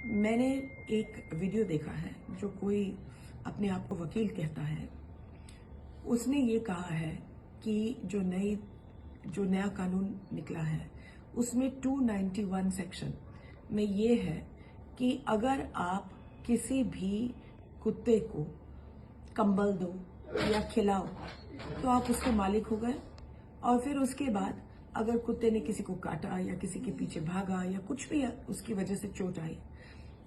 मैंने एक वीडियो देखा है जो कोई अपने आप को वकील कहता है। उसने ये कहा है कि जो नया कानून निकला है उसमें 291 सेक्शन में ये है कि अगर आप किसी भी कुत्ते को कंबल दो या खिलाओ तो आप उसके मालिक हो गए, और फिर उसके बाद अगर कुत्ते ने किसी को काटा या किसी के पीछे भागा या कुछ भी उसकी वजह से चोट आई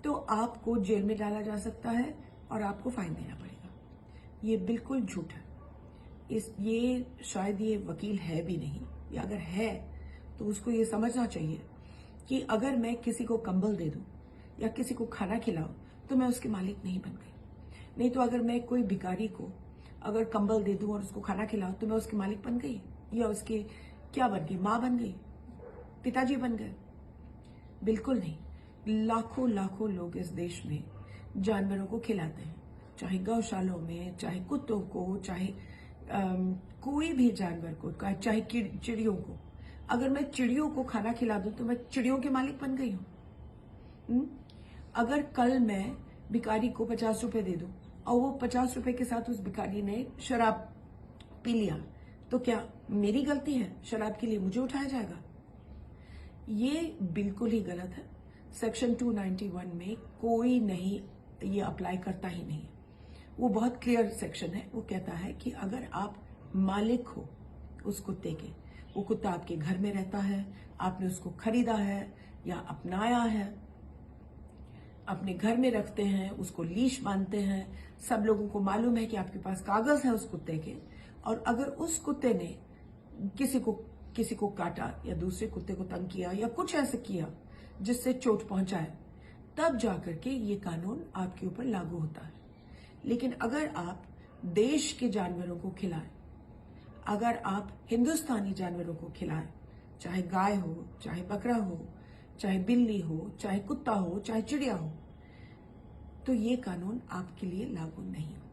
तो आपको जेल में डाला जा सकता है और आपको फाइन देना पड़ेगा। ये बिल्कुल झूठ है। ये शायद ये वकील है भी नहीं, या अगर है तो उसको ये समझना चाहिए कि अगर मैं किसी को कंबल दे दूं या किसी को खाना खिलाऊं तो मैं उसके मालिक नहीं बन गई। नहीं तो अगर मैं कोई भिखारी को अगर कंबल दे दूं और उसको खाना खिलाऊं तो मैं उसके मालिक बन गई, या उसके क्या बन गई, माँ बन गई, पिताजी बन गए? बिल्कुल नहीं। लाखों लाखों लोग इस देश में जानवरों को खिलाते हैं, चाहे गौशालों में, चाहे कुत्तों को, चाहे कोई भी जानवर को, चाहे चिड़ियों को। अगर मैं चिड़ियों को खाना खिला दूं तो मैं चिड़ियों के मालिक बन गई हूं। अगर कल मैं भिखारी को 50 रुपए दे दूं और वो 50 रुपए के साथ उस भिखारी ने शराब पी लिया तो क्या मेरी गलती है? शराब के लिए मुझे उठाया जाएगा? ये बिल्कुल ही गलत है। सेक्शन 291 में कोई नहीं ये अप्लाई करता ही नहीं। वो बहुत क्लियर सेक्शन है। वो कहता है कि अगर आप मालिक हो उस कुत्ते के, वो कुत्ता आपके घर में रहता है, आपने उसको खरीदा है या अपनाया है, अपने घर में रखते हैं, उसको लीश बांधते हैं, सब लोगों को मालूम है कि आपके पास कागज है उस कुत्ते के, और अगर उस कुत्ते ने किसी को काटा या दूसरे कुत्ते को तंग किया या कुछ ऐसे किया जिससे चोट पहुंचाए, तब जाकर के ये कानून आपके ऊपर लागू होता है। लेकिन अगर आप देश के जानवरों को खिलाएं, अगर आप हिंदुस्तानी जानवरों को खिलाएं, चाहे गाय हो, चाहे बकरा हो, चाहे बिल्ली हो, चाहे कुत्ता हो, चाहे चिड़िया हो, तो ये कानून आपके लिए लागू नहीं होता।